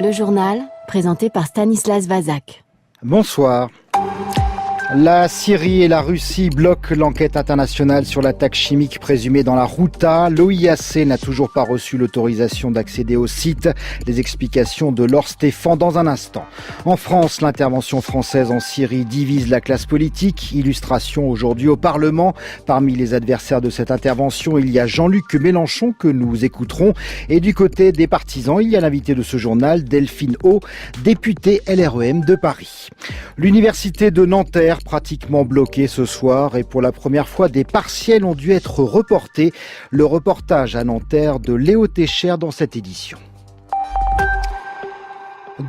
Le journal, présenté par Stanislas Vazak. Bonsoir. La Syrie et la Russie bloquent l'enquête internationale sur l'attaque chimique présumée dans la Ghouta. L'OIAC n'a toujours pas reçu l'autorisation d'accéder au site. Les explications de Laure Stéphan dans un instant. En France, l'intervention française en Syrie divise la classe politique. Illustration aujourd'hui au Parlement. Parmi les adversaires de cette intervention, il y a Jean-Luc Mélenchon que nous écouterons. Et du côté des partisans, il y a l'invité de ce journal, Delphine O, députée LREM de Paris. L'université de Nanterre pratiquement bloquée ce soir et pour la première fois des partiels ont dû être reportés. Le reportage à Nanterre de Léo Técher dans cette édition.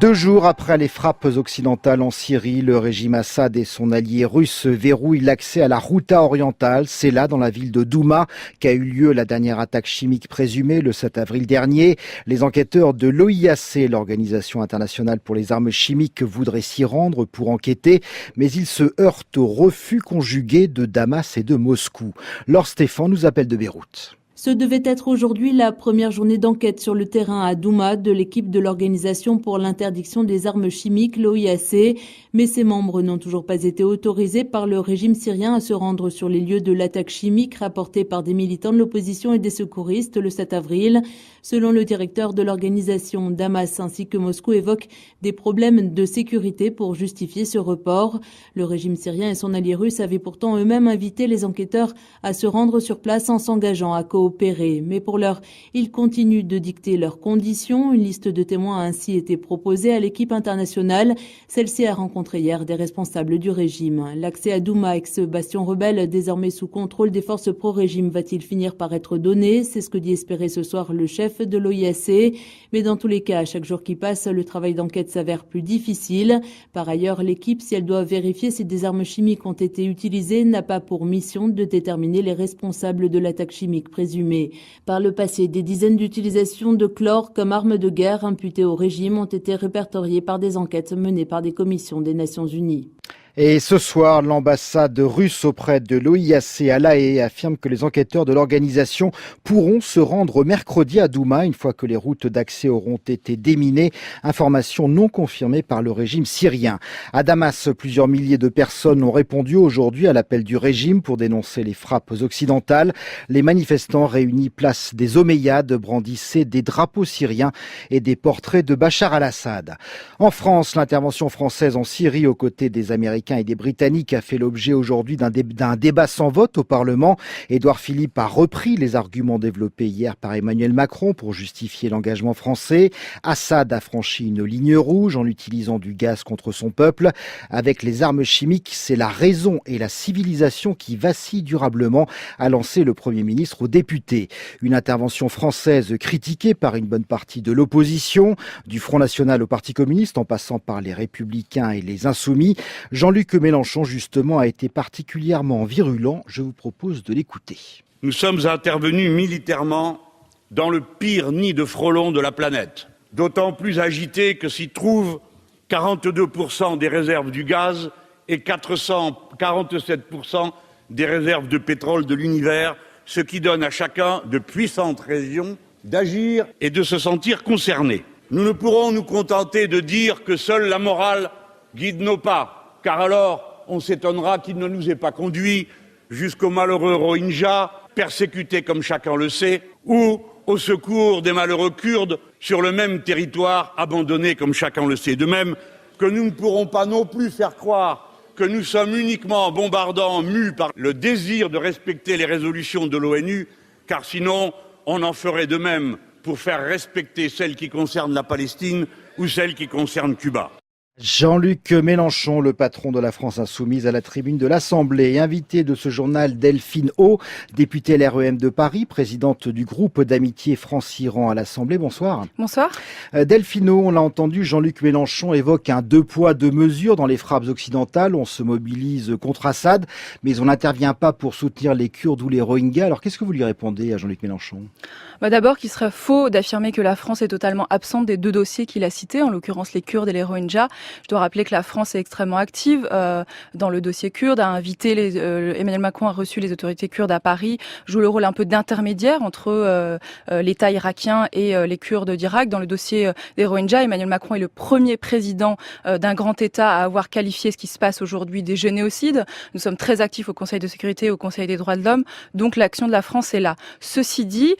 2 jours après les frappes occidentales en Syrie, le régime Assad et son allié russe verrouillent l'accès à la Ghouta orientale. C'est là, dans la ville de Douma, qu'a eu lieu la dernière attaque chimique présumée le 7 avril dernier. Les enquêteurs de l'OIAC, l'Organisation internationale pour les armes chimiques, voudraient s'y rendre pour enquêter, mais ils se heurtent au refus conjugué de Damas et de Moscou. Laure Stéphan nous appelle de Beyrouth. Ce devait être aujourd'hui la première journée d'enquête sur le terrain à Douma de l'équipe de l'Organisation pour l'interdiction des armes chimiques, l'OIAC, mais ses membres n'ont toujours pas été autorisés par le régime syrien à se rendre sur les lieux de l'attaque chimique rapportée par des militants de l'opposition et des secouristes le 7 avril. Selon le directeur de l'organisation, Damas ainsi que Moscou évoquent des problèmes de sécurité pour justifier ce report. Le régime syrien et son allié russe avaient pourtant eux-mêmes invité les enquêteurs à se rendre sur place en s'engageant à coopérer. Mais pour l'heure, ils continuent de dicter leurs conditions. Une liste de témoins a ainsi été proposée à l'équipe internationale. Celle-ci a rencontré hier des responsables du régime. L'accès à Douma, ex-bastion rebelle désormais sous contrôle des forces pro-régime, va-t-il finir par être donné? C'est ce que dit espérer ce soir le chef de l'OIAC. Mais dans tous les cas, à chaque jour qui passe, le travail d'enquête s'avère plus difficile. Par ailleurs, l'équipe, si elle doit vérifier si des armes chimiques ont été utilisées, n'a pas pour mission de déterminer les responsables de l'attaque chimique présumée. Par le passé, des dizaines d'utilisations de chlore comme arme de guerre imputées au régime ont été répertoriées par des enquêtes menées par des commissions des Nations Unies. Et ce soir, l'ambassade russe auprès de l'OIAC à La Haye affirme que les enquêteurs de l'organisation pourront se rendre mercredi à Douma une fois que les routes d'accès auront été déminées. Information non confirmée par le régime syrien. À Damas, plusieurs milliers de personnes ont répondu aujourd'hui à l'appel du régime pour dénoncer les frappes occidentales. Les manifestants réunis place des Omeyyades brandissaient des drapeaux syriens et des portraits de Bachar al-Assad. En France, l'intervention française en Syrie aux côtés des Américains et des Britanniques a fait l'objet aujourd'hui d'un débat sans vote au Parlement. Édouard Philippe a repris les arguments développés hier par Emmanuel Macron pour justifier l'engagement français. Assad a franchi une ligne rouge en utilisant du gaz contre son peuple. Avec les armes chimiques, c'est la raison et la civilisation qui vacillent durablement, a lancé le Premier ministre aux députés. Une intervention française critiquée par une bonne partie de l'opposition, du Front National au Parti communiste en passant par les Républicains et les Insoumis. Jean-Luc Mélenchon, justement, a été particulièrement virulent. Je vous propose de l'écouter. Nous sommes intervenus militairement dans le pire nid de frelons de la planète. D'autant plus agité que s'y trouvent 42% des réserves du gaz et 47% des réserves de pétrole de l'univers, ce qui donne à chacun de puissantes raisons d'agir et de se sentir concerné. Nous ne pourrons nous contenter de dire que seule la morale guide nos pas. Car alors, on s'étonnera qu'il ne nous ait pas conduits jusqu'aux malheureux Rohingyas, persécutés comme chacun le sait, ou au secours des malheureux Kurdes sur le même territoire abandonné comme chacun le sait. De même que nous ne pourrons pas non plus faire croire que nous sommes uniquement bombardants, mus par le désir de respecter les résolutions de l'ONU, car sinon on en ferait de même pour faire respecter celles qui concernent la Palestine ou celles qui concernent Cuba. Jean-Luc Mélenchon, le patron de la France Insoumise à la tribune de l'Assemblée, invité de ce journal Delphine O, députée LREM de Paris, présidente du groupe d'amitié France-Iran à l'Assemblée. Bonsoir. Bonsoir. Delphine O, on l'a entendu, Jean-Luc Mélenchon évoque un 2 poids 2 mesures dans les frappes occidentales. On se mobilise contre Assad, mais on n'intervient pas pour soutenir les Kurdes ou les Rohingyas. Alors qu'est-ce que vous lui répondez à Jean-Luc Mélenchon ? D'abord qu'il serait faux d'affirmer que la France est totalement absente des 2 dossiers qu'il a cités, en l'occurrence les Kurdes et les Rohingyas. Je dois rappeler que la France est extrêmement active dans le dossier kurde, a invité Emmanuel Macron a reçu les autorités kurdes à Paris, joue le rôle un peu d'intermédiaire entre l'État irakien et les Kurdes d'Irak. Dans le dossier des Rohingyas, Emmanuel Macron est le premier président d'un grand État à avoir qualifié ce qui se passe aujourd'hui des génocides. Nous sommes très actifs au Conseil de sécurité, au Conseil des droits de l'homme, donc l'action de la France est là. Ceci dit,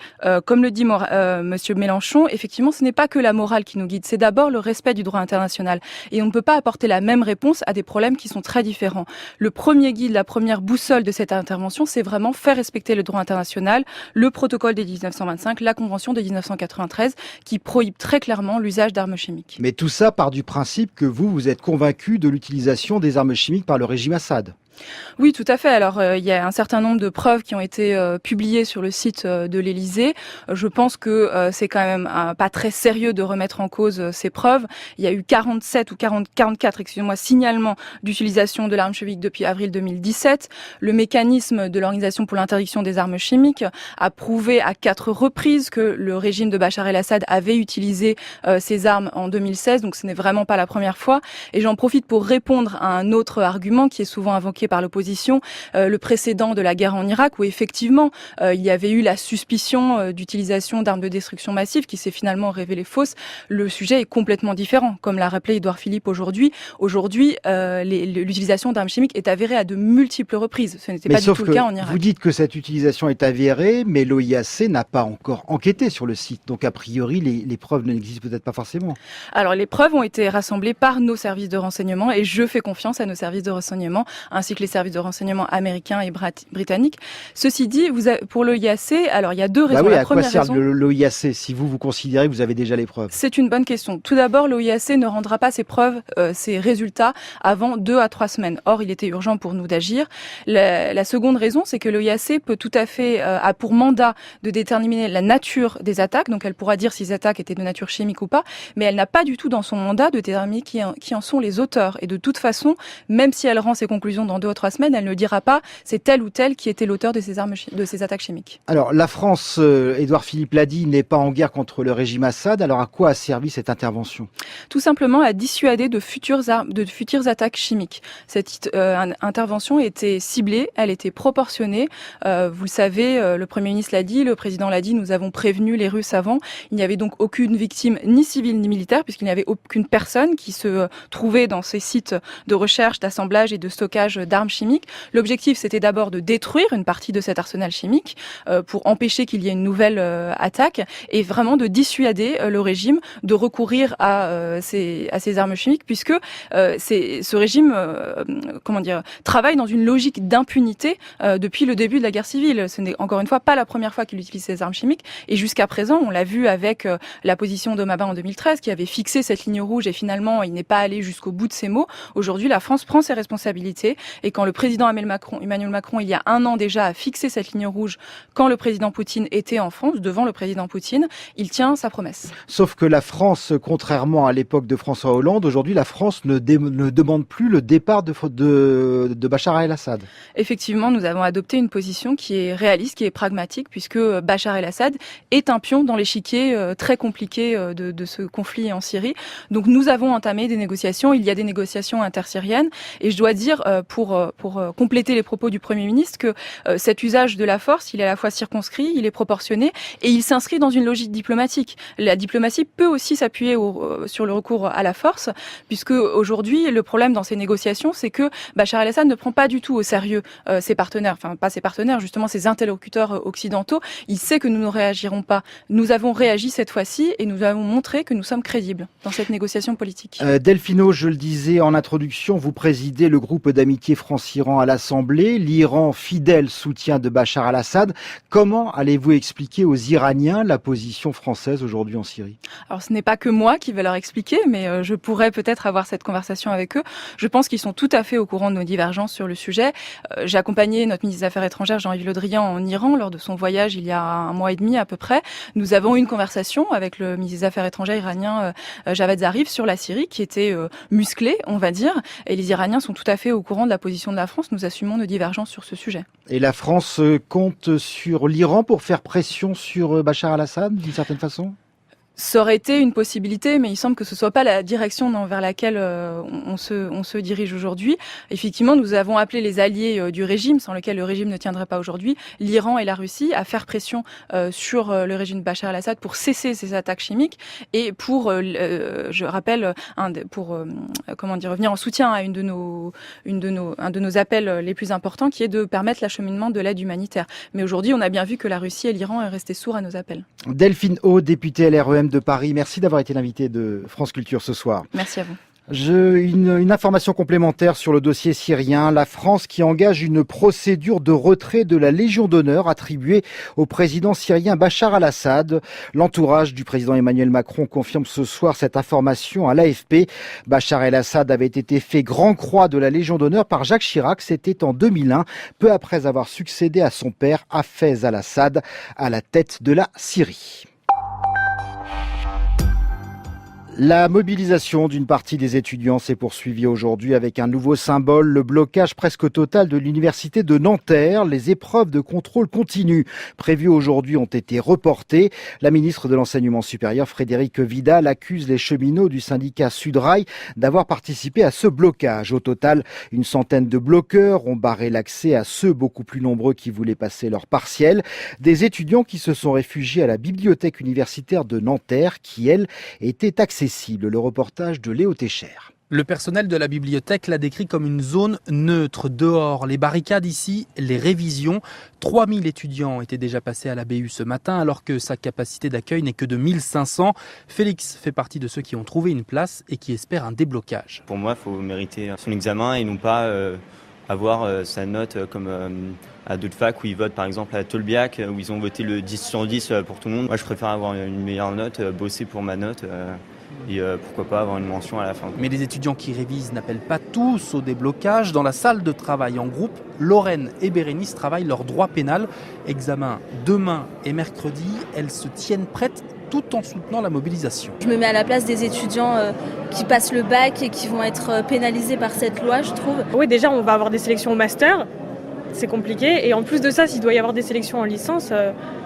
comme le dit Monsieur Mélenchon, effectivement, ce n'est pas que la morale qui nous guide, c'est d'abord le respect du droit international. Et on ne peut pas apporter la même réponse à des problèmes qui sont très différents. Le premier guide, la première boussole de cette intervention, c'est vraiment faire respecter le droit international, le protocole de 1925, la convention de 1993, qui prohibe très clairement l'usage d'armes chimiques. Mais tout ça part du principe que vous êtes convaincu de l'utilisation des armes chimiques par le régime Assad. Oui, tout à fait. Alors, il y a un certain nombre de preuves qui ont été publiées sur le site de l'Élysée. Je pense que c'est quand même pas très sérieux de remettre en cause ces preuves. Il y a eu 44, signalements d'utilisation de l'arme chimique depuis avril 2017. Le mécanisme de l'Organisation pour l'interdiction des armes chimiques a prouvé à 4 reprises que le régime de Bachar el-Assad avait utilisé ces armes en 2016. Donc, ce n'est vraiment pas la première fois. Et j'en profite pour répondre à un autre argument qui est souvent invoqué par l'opposition, le précédent de la guerre en Irak, où effectivement il y avait eu la suspicion d'utilisation d'armes de destruction massive qui s'est finalement révélée fausse. Le sujet est complètement différent, comme l'a rappelé Édouard Philippe aujourd'hui. Aujourd'hui, l'utilisation d'armes chimiques est avérée à de multiples reprises. Ce n'était pas du tout le cas en Irak. Vous dites que cette utilisation est avérée, mais l'OIAC n'a pas encore enquêté sur le site. Donc a priori, les preuves n'existent peut-être pas forcément. Alors les preuves ont été rassemblées par nos services de renseignement et je fais confiance à nos services de renseignement ainsi que les services de renseignement américains et britanniques. Ceci dit, pour l'OIAC, alors il y a 2 raisons. La première raison, l'OIAC si vous considérez que vous avez déjà les preuves? C'est une bonne question. Tout d'abord, l'OIAC ne rendra pas ses preuves, ses résultats avant 2 à 3 semaines. Or, il était urgent pour nous d'agir. La seconde raison, c'est que l'OIAC peut tout à fait a pour mandat de déterminer la nature des attaques. Donc, elle pourra dire si ces attaques étaient de nature chimique ou pas, mais elle n'a pas du tout dans son mandat de déterminer qui en sont les auteurs. Et de toute façon, même si elle rend ses conclusions dans 2 ou 3 semaines, elle ne dira pas c'est tel ou tel qui était l'auteur de ces attaques chimiques. Alors la France, Édouard Philippe l'a dit, n'est pas en guerre contre le régime Assad. Alors à quoi a servi cette intervention? Tout simplement à dissuader de futures attaques chimiques. Cette intervention était ciblée, elle était proportionnée. Vous le savez, le Premier ministre l'a dit, le Président l'a dit, nous avons prévenu les Russes avant. Il n'y avait donc aucune victime, ni civile ni militaire, puisqu'il n'y avait aucune personne qui se trouvait dans ces sites de recherche, d'assemblage et de stockage d'armes chimiques. L'objectif, c'était d'abord de détruire une partie de cet arsenal chimique pour empêcher qu'il y ait une nouvelle attaque et vraiment de dissuader le régime de recourir à ces armes chimiques, puisque ce régime travaille dans une logique d'impunité depuis le début de la guerre civile. Ce n'est encore une fois pas la première fois qu'il utilise ces armes chimiques et jusqu'à présent, on l'a vu avec la position d'Omaba en 2013 qui avait fixé cette ligne rouge et finalement il n'est pas allé jusqu'au bout de ses mots. Aujourd'hui, la France prend ses responsabilités et quand le président Emmanuel Macron, il y a 1 an déjà, a fixé cette ligne rouge quand le président Poutine était en France, devant le président Poutine, il tient sa promesse. Sauf que la France, contrairement à l'époque de François Hollande, aujourd'hui la France ne demande plus le départ de Bachar el-Assad. Effectivement, nous avons adopté une position qui est réaliste, qui est pragmatique, puisque Bachar el-Assad est un pion dans l'échiquier très compliqué de ce conflit en Syrie. Donc nous avons entamé des négociations, il y a des négociations intersyriennes, et je dois dire, pour compléter les propos du Premier ministre, que cet usage de la force, il est à la fois circonscrit, il est proportionné, et il s'inscrit dans une logique diplomatique. La diplomatie peut aussi s'appuyer sur le recours à la force, puisque aujourd'hui, le problème dans ces négociations, c'est que Bachar el-Assad ne prend pas du tout au sérieux ses partenaires, enfin pas ses partenaires, justement ses interlocuteurs occidentaux. Il sait que nous ne réagirons pas. Nous avons réagi cette fois-ci et nous avons montré que nous sommes crédibles dans cette négociation politique. Delphino, je le disais en introduction, vous présidez le groupe d'amitié France-Iran à l'Assemblée. L'Iran, fidèle soutien de Bachar el-Assad. Comment allez-vous expliquer aux Iraniens la position française aujourd'hui en Syrie? Alors ce n'est pas que moi qui vais leur expliquer, mais je pourrais peut-être avoir cette conversation avec eux. Je pense qu'ils sont tout à fait au courant de nos divergences sur le sujet. J'ai accompagné notre ministre des Affaires étrangères, Jean-Yves Le Drian, en Iran lors de son voyage il y a 1 mois et demi à peu près. Nous avons eu une conversation avec le ministre des Affaires étrangères iranien Javad Zarif sur la Syrie qui était musclée, on va dire. Et les Iraniens sont tout à fait au courant de la position de la France. Nous assumons nos divergences sur ce sujet. Et la France compte sur l'Iran pour faire pression sur Bachar el-Assad d'une certaine façon ? Ça aurait été une possibilité, mais il semble que ce soit pas la direction vers laquelle on se dirige aujourd'hui. Effectivement, nous avons appelé les alliés du régime, sans lequel le régime ne tiendrait pas aujourd'hui, l'Iran et la Russie, à faire pression sur le régime de Bachar el-Assad pour cesser ces attaques chimiques et pour, je rappelle, revenir en soutien à un de nos appels les plus importants, qui est de permettre l'acheminement de l'aide humanitaire. Mais aujourd'hui, on a bien vu que la Russie et l'Iran est restés sourds à nos appels. Delphine Haut, députée LREM de Paris, merci d'avoir été l'invitée de France Culture ce soir. Merci à vous. Une information complémentaire sur le dossier syrien. La France qui engage une procédure de retrait de la Légion d'honneur attribuée au président syrien Bachar el-Assad. L'entourage du président Emmanuel Macron confirme ce soir cette information à l'AFP. Bachar el-Assad avait été fait grand croix de la Légion d'honneur par Jacques Chirac. C'était en 2001, peu après avoir succédé à son père Hafez al-Assad à la tête de la Syrie. La mobilisation d'une partie des étudiants s'est poursuivie aujourd'hui avec un nouveau symbole, le blocage presque total de l'université de Nanterre. Les épreuves de contrôle continu prévues aujourd'hui ont été reportées. La ministre de l'Enseignement supérieur, Frédérique Vidal, accuse les cheminots du syndicat Sudrail d'avoir participé à ce blocage. Au total, une centaine de bloqueurs ont barré l'accès à ceux beaucoup plus nombreux qui voulaient passer leur partiel. Des étudiants qui se sont réfugiés à la bibliothèque universitaire de Nanterre qui, elle, était accessible. Le reportage de Léo Técher. Le personnel de la bibliothèque l'a décrit comme une zone neutre. Dehors, les barricades ici, les révisions. 3000 étudiants étaient déjà passés à la BU ce matin alors que sa capacité d'accueil n'est que de 1500. Félix fait partie de ceux qui ont trouvé une place et qui espèrent un déblocage. Pour moi, il faut mériter son examen et non pas avoir sa note comme à d'autres facs où ils votent, par exemple à Tolbiac, où ils ont voté le 10 sur 10 pour tout le monde. Moi, je préfère avoir une meilleure note, bosser pour ma note. Et pourquoi pas avoir une mention à la fin. Mais les étudiants qui révisent n'appellent pas tous au déblocage. Dans la salle de travail en groupe, Lorraine et Bérénice travaillent leur droit pénal. Examen demain et mercredi. Elles se tiennent prêtes tout en soutenant la mobilisation. Je me mets à la place des étudiants qui passent le bac et qui vont être pénalisés par cette loi, je trouve. Oui, déjà, on va avoir des sélections au master. C'est compliqué. Et en plus de ça, s'il doit y avoir des sélections en licence,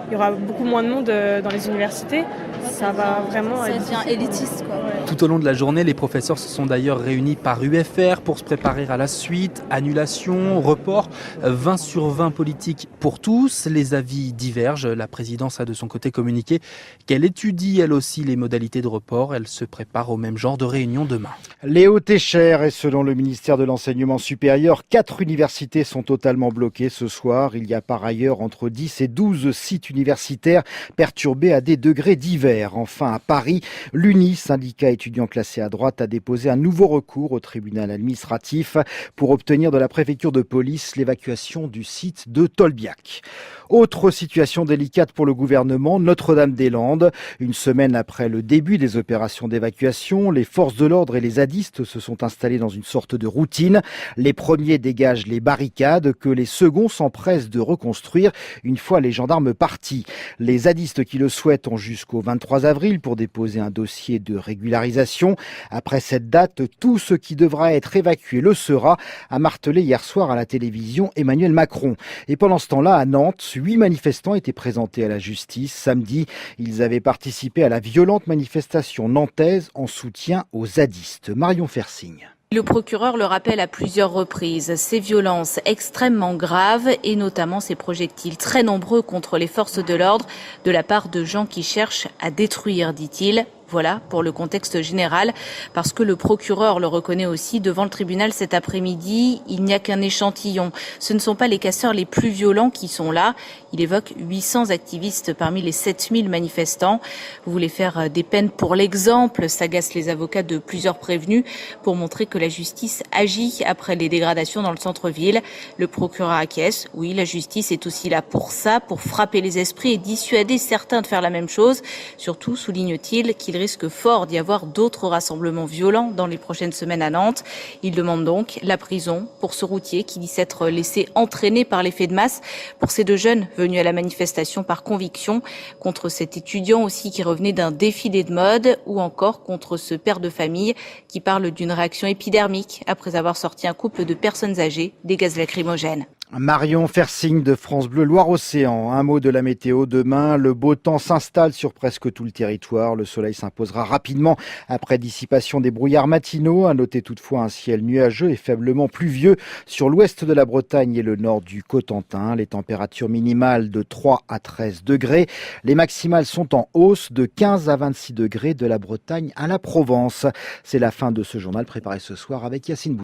il y aura beaucoup moins de monde dans les universités. Ça va vraiment... Ça devient élitiste, quoi. Tout au long de la journée, les professeurs se sont d'ailleurs réunis par UFR pour se préparer à la suite. Annulation, report, 20 sur 20 politiques pour tous. Les avis divergent. La présidence a de son côté communiqué qu'elle étudie elle aussi les modalités de report. Elle se prépare au même genre de réunion demain. Léo Técher, et selon le ministère de l'Enseignement supérieur, 4 universités sont totalement bloquées ce soir. Il y a par ailleurs entre 10 et 12 sites universitaires perturbés à des degrés divers. Enfin, à Paris, l'UNI, syndicat étudiant classé à droite, a déposé un nouveau recours au tribunal administratif pour obtenir de la préfecture de police l'évacuation du site de Tolbiac. Autre situation délicate pour le gouvernement, Notre-Dame-des-Landes. Une semaine après le début des opérations d'évacuation, les forces de l'ordre et les zadistes se sont installés dans une sorte de routine. Les premiers dégagent les barricades que les seconds s'empressent de reconstruire une fois les gendarmes partis. Les zadistes qui le souhaitent ont jusqu'au 23 avril pour déposer un dossier de régularisation. Après cette date, tout ce qui devra être évacué le sera, a martelé hier soir à la télévision Emmanuel Macron. Et pendant ce temps-là, à Nantes, 8 manifestants étaient présentés à la justice. Samedi, ils avaient participé à la violente manifestation nantaise en soutien aux zadistes. Marion Fersing. Le procureur le rappelle à plusieurs reprises, ces violences extrêmement graves et notamment ces projectiles très nombreux contre les forces de l'ordre de la part de gens qui cherchent à détruire, dit-il. Voilà pour le contexte général, parce que le procureur le reconnaît aussi devant le tribunal cet après-midi, il n'y a qu'un échantillon. Ce ne sont pas les casseurs les plus violents qui sont là. Il évoque 800 activistes parmi les 7000 manifestants. Vous voulez faire des peines pour l'exemple, s'agacent les avocats de plusieurs prévenus pour montrer que la justice agit après les dégradations dans le centre-ville. Le procureur acquiesce. Oui, la justice est aussi là pour ça, pour frapper les esprits et dissuader certains de faire la même chose. Surtout, souligne-t-il, qu'il risque fort d'y avoir d'autres rassemblements violents dans les prochaines semaines à Nantes. Il demande donc la prison pour ce routier qui dit s'être laissé entraîner par l'effet de masse, pour ces deux jeunes venus à la manifestation par conviction, contre cet étudiant aussi qui revenait d'un défilé de mode, ou encore contre ce père de famille qui parle d'une réaction épidermique après avoir sorti un couple de personnes âgées des gaz lacrymogènes. Marion Fersing de France Bleu Loire-Océan. Un mot de la météo demain. Le beau temps s'installe sur presque tout le territoire. Le soleil s'imposera rapidement après dissipation des brouillards matinaux. À noter toutefois un ciel nuageux et faiblement pluvieux sur l'ouest de la Bretagne et le nord du Cotentin. Les températures minimales de 3 à 13 degrés. Les maximales sont en hausse de 15 à 26 degrés de la Bretagne à la Provence. C'est la fin de ce journal préparé ce soir avec Yacine Bou.